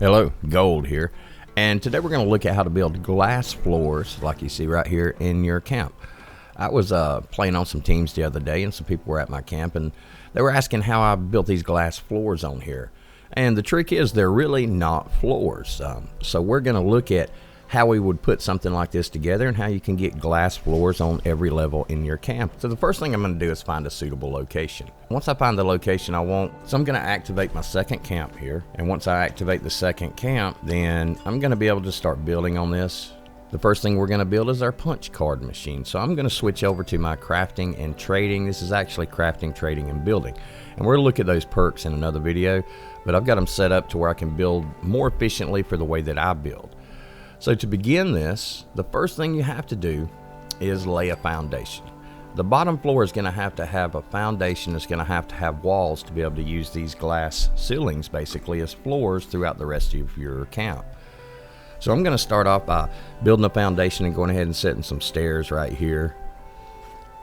Hello, Gold here, and today we're going to look at how to build glass floors like you see right here in your camp. I was playing on some teams the other day, and some people were at my camp and they were asking how I built these glass floors on here. And the trick is they're really not floors. So we're going to look at how we would put something like this together and how you can get glass floors on every level in your camp. So the first thing I'm going to do is find a suitable location. Once I find the location I want, so I'm going to activate my second camp here. And once I activate the second camp, then I'm going to be able to start building on this. The first thing we're going to build is our punch card machine. So I'm going to switch over to my crafting and trading. This is actually crafting, trading, and building. And we're going to look at those perks in another video, but I've got them set up to where I can build more efficiently for the way that I build. So to begin this, the first thing you have to do is lay a foundation. The bottom floor is going to have a foundation. It's going to have walls to be able to use these glass ceilings basically as floors throughout the rest of your camp. So I'm going to start off by building a foundation and going ahead and setting some stairs right here.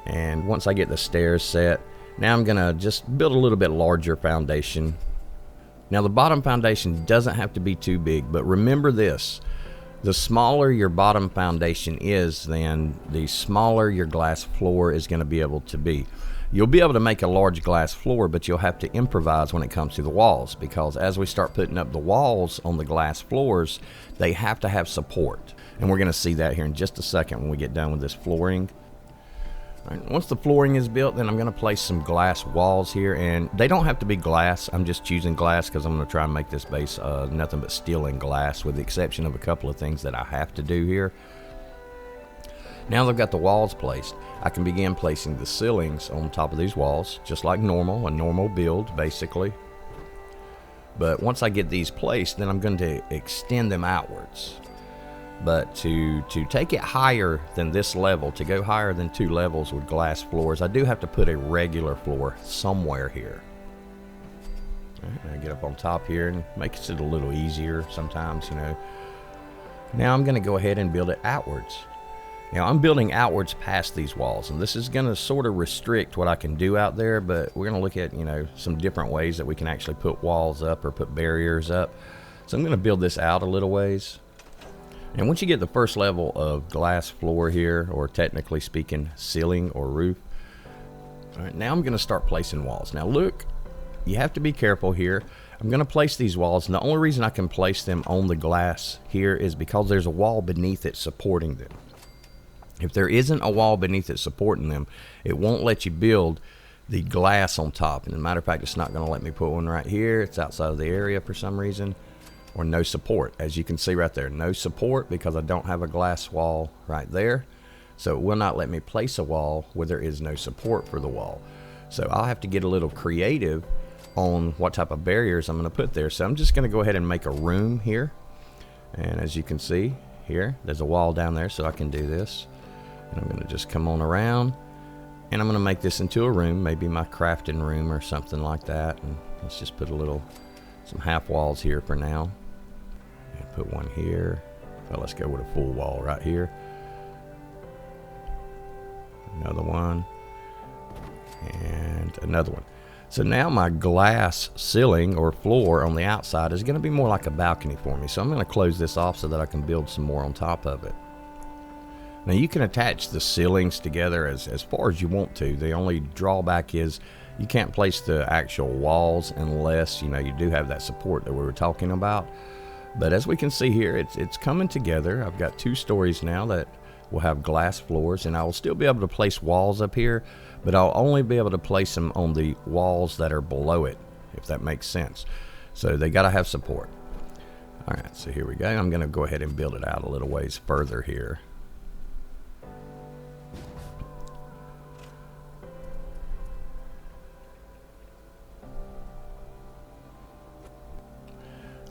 And once I get the stairs set, now I'm going to just build a little bit larger foundation. Now the bottom foundation doesn't have to be too big, but remember this. The smaller your bottom foundation is, then the smaller your glass floor is going to be able to be. You'll be able to make a large glass floor, but you'll have to improvise when it comes to the walls, because as we start putting up the walls on the glass floors, they have to have support. And we're going to see that here in just a second when we get done with this flooring. All right, once the flooring is built, then I'm going to place some glass walls here, and they don't have to be glass. I'm just choosing glass because I'm going to try and make this base nothing but steel and glass, with the exception of a couple of things that I have to do here. Now that I've got the walls placed, I can begin placing the ceilings on top of these walls, just like normal, a normal build basically. But once I get these placed, then I'm going to extend them outwards. But to take it higher than this level, to go higher than 2 levels with glass floors, I do have to put a regular floor somewhere here. All right, I get up on top here and makes it a little easier sometimes, you know. Now I'm going to go ahead and build it outwards. Now I'm building outwards past these walls, and this is going to sort of restrict what I can do out there, but we're going to look at, you know, some different ways that we can actually put walls up or put barriers up. So I'm going to build this out a little ways. And once you get the first level of glass floor here, or technically speaking ceiling or roof, all right, now I'm going to start placing walls. Now look, you have to be careful here. I'm going to place these walls, and the only reason I can place them on the glass here is because there's a wall beneath it supporting them. If there isn't a wall beneath it supporting them, it won't let you build the glass on top. And as a matter of fact, it's not going to let me put one right here. It's outside of the area for some reason. Or no support, as you can see right there, no support because I don't have a glass wall right there. So it will not let me place a wall where there is no support for the wall. So I'll have to get a little creative on what type of barriers I'm going to put there. So I'm just going to go ahead and make a room here. And as you can see here, there's a wall down there, so I can do this. And I'm going to just come on around, and I'm going to make this into a room, maybe my crafting room or something like that. And let's just put some half walls here for now. And put one here. Well, let's go with a full wall right here. Another one. And another one. So now my glass ceiling or floor on the outside is going to be more like a balcony for me. So I'm going to close this off so that I can build some more on top of it. Now you can attach the ceilings together as far as you want to. The only drawback is you can't place the actual walls unless, you know, you do have that support that we were talking about. But as we can see here, it's coming together. I've got 2 stories now that will have glass floors, and I will still be able to place walls up here, but I'll only be able to place them on the walls that are below it, if that makes sense. So they got to have support. All right, so here we go. I'm going to go ahead and build it out a little ways further here.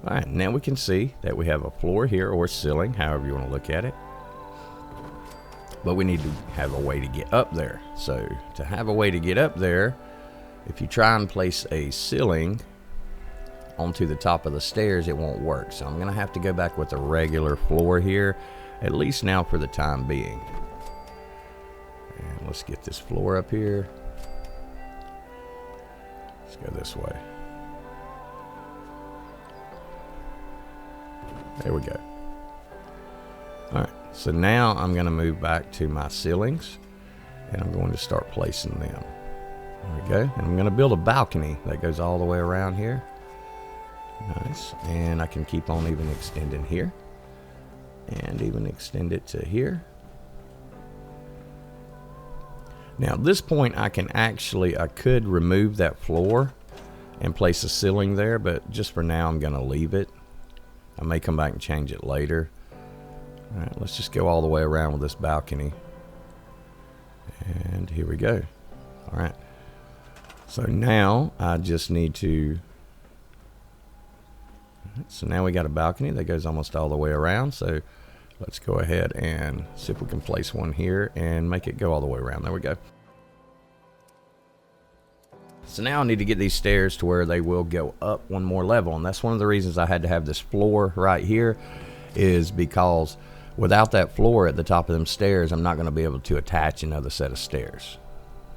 All right, now we can see that we have a floor here, or ceiling, however you want to look at it. But we need to have a way to get up there. So to have a way to get up there, if you try and place a ceiling onto the top of the stairs, it won't work. So I'm going to have to go back with a regular floor here, at least now for the time being. And let's get this floor up here. Let's go this way. There we go. All right, so now I'm going to move back to my ceilings, and I'm going to start placing them. There we go. And I'm going to build a balcony that goes all the way around here. Nice. And I can keep on even extending here, and even extend it to here. Now at this point I could remove that floor and place a ceiling there, but just for now I'm going to leave it. I may come back and change it later. All right, let's just go all the way around with this balcony. And here we go. All right. So now I just need to... So now we got a balcony that goes almost all the way around. So let's go ahead and see if we can place one here and make it go all the way around. There we go. So now I need to get these stairs to where they will go up one more level. And that's one of the reasons I had to have this floor right here, is because without that floor at the top of them stairs, I'm not going to be able to attach another set of stairs.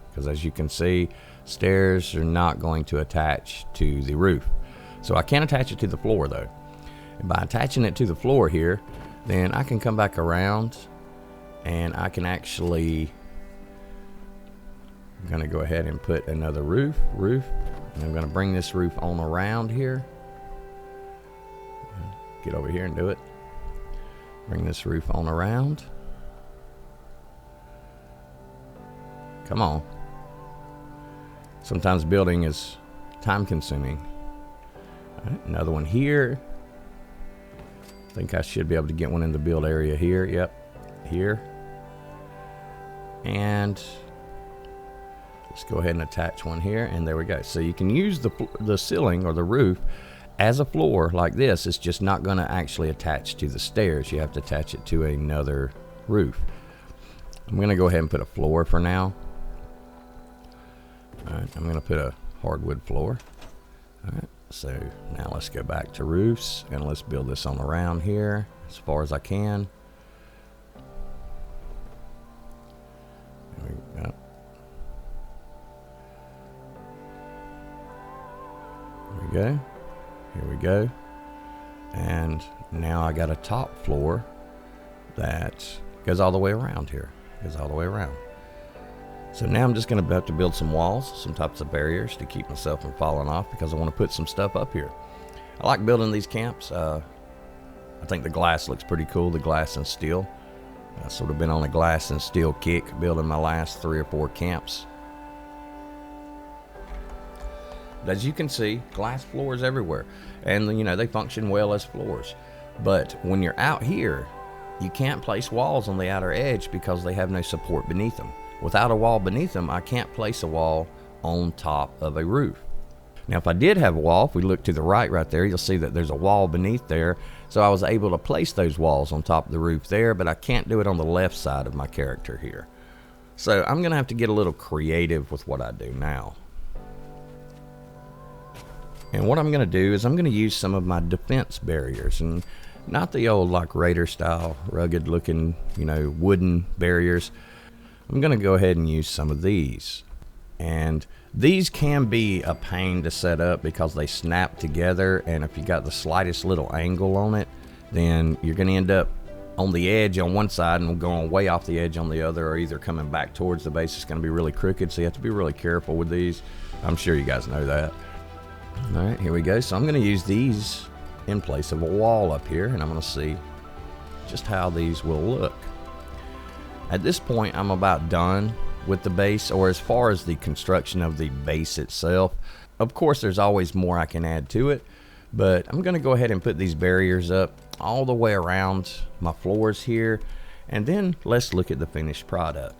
Because as you can see, stairs are not going to attach to the roof. So I can attach it to the floor though. And by attaching it to the floor here, then I can come back around and I can actually, I'm going to go ahead and put another roof, and I'm going to bring this roof on around here. Get over here and do it. Bring this roof on around. Come on. Sometimes building is time consuming. All right, another one here. I think I should be able to get one in the build area here. Yep, here. And let's go ahead and attach one here, and there we go. So you can use the ceiling or the roof as a floor like this. It's just not going to actually attach to the stairs. You have to attach it to another roof. I'm going to go ahead and put a floor for now. All right, I'm going to put a hardwood floor. All right, so now let's go back to roofs, and let's build this on around here as far as I can. There we go. There we go. Here we go. And now I got a top floor that goes all the way around here. Goes all the way around. So now I'm just going to have to build some walls, some types of barriers to keep myself from falling off, because I want to put some stuff up here. I like building these camps. I think the glass looks pretty cool, the glass and steel. I've sort of been on a glass and steel kick building my last 3 or 4 camps. But as you can see, glass floors everywhere, and you know they function well as floors. But when you're out here, you can't place walls on the outer edge because they have no support beneath them. Without a wall beneath them, I can't place a wall on top of a roof. Now if I did have a wall, if we look to the right there, you'll see that there's a wall beneath there. So I was able to place those walls on top of the roof there, but I can't do it on the left side of my character here. So I'm going to have to get a little creative with what I do now. And what I'm going to do is I'm going to use some of my defense barriers, and not the old like Raider style rugged looking, you know, wooden barriers. I'm going to go ahead and use some of these. And these can be a pain to set up because they snap together, and if you got the slightest little angle on it, then you're going to end up on the edge on one side and going way off the edge on the other, or either coming back towards the base. It's going to be really crooked, so you have to be really careful with these. I'm sure you guys know that. All right, here we go. So I'm going to use these in place of a wall up here, and I'm going to see just how these will look. At this point, I'm about done with the base, or as far as the construction of the base itself. Of course, there's always more I can add to it, but I'm going to go ahead and put these barriers up all the way around my floors here, and then let's look at the finished product.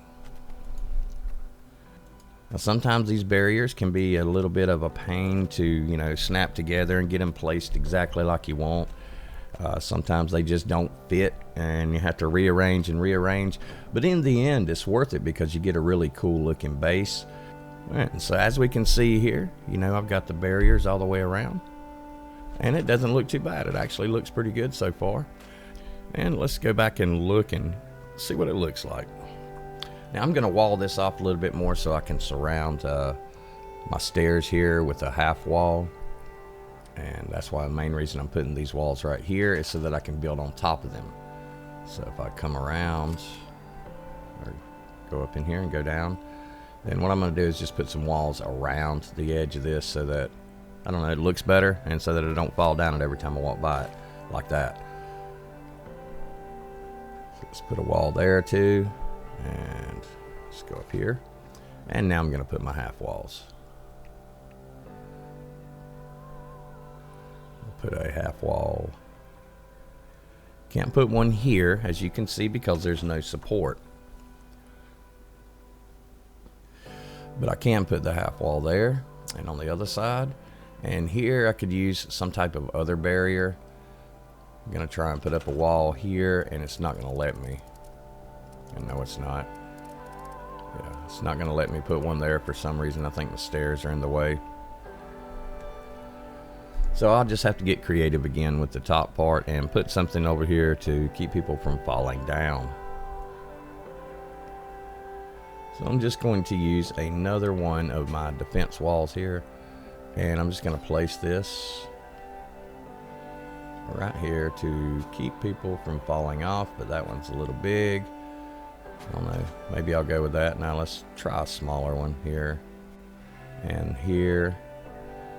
Now, sometimes these barriers can be a little bit of a pain to, you know, snap together and get them placed exactly like you want. Sometimes they just don't fit and you have to rearrange and rearrange, but in the end it's worth it because you get a really cool looking base. All right, and so as we can see here, you know, I've got the barriers all the way around, and it doesn't look too bad. It actually looks pretty good so far. And let's go back and look and see what it looks like. Now I'm going to wall this off a little bit more so I can surround my stairs here with a half wall. And that's why the main reason I'm putting these walls right here is so that I can build on top of them. So if I come around or go up in here and go down, then what I'm going to do is just put some walls around the edge of this so that, I don't know, it looks better, and so that it don't fall down it every time I walk by it, like that. So let's put a wall there too, and let's go up here. And now I'm going to put my half walls. I'll put a half wall. Can't put one here, as you can see, because there's no support. But I can put the half wall there, and on the other side, and here I could use some type of other barrier. I'm gonna try and put up a wall here, and it's not gonna let me. And no, it's not. Yeah, it's not gonna let me put one there for some reason. I think the stairs are in the way. So I'll just have to get creative again with the top part and put something over here to keep people from falling down. So I'm just going to use another one of my defense walls here, and I'm just going to place this right here to keep people from falling off, but that one's a little big. I don't know, maybe I'll go with that. Now let's try a smaller one here and here,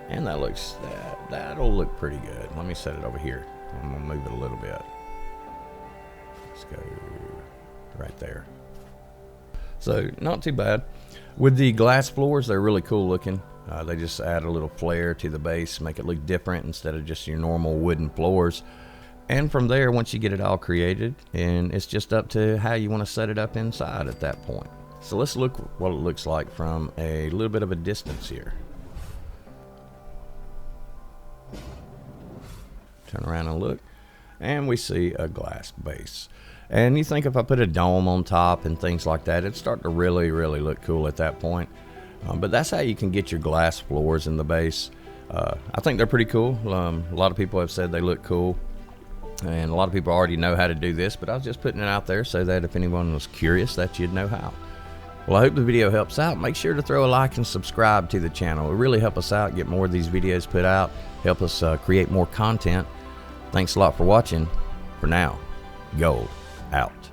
and that'll look pretty good. Let me set it over here. I'm going to move it a little bit. Let's go right there. So not too bad. With the glass floors, they're really cool looking. They just add a little flair to the base, make it look different instead of just your normal wooden floors. And from there, once you get it all created, and it's just up to how you want to set it up inside at that point. So let's look what it looks like from a little bit of a distance here. Turn around and look, and we see a glass base. And you think if I put a dome on top and things like that, it'd start to really look cool at that point. But that's how you can get your glass floors in the base. I think they're pretty cool. A lot of people have said they look cool, and a lot of people already know how to do this, but I was just putting it out there so that if anyone was curious, that you'd know how. Well, I hope the video helps out. Make sure to throw a like and subscribe to the channel. It will really help us out, get more of these videos put out, help us create more content. Thanks a lot for watching. For now, Gold out.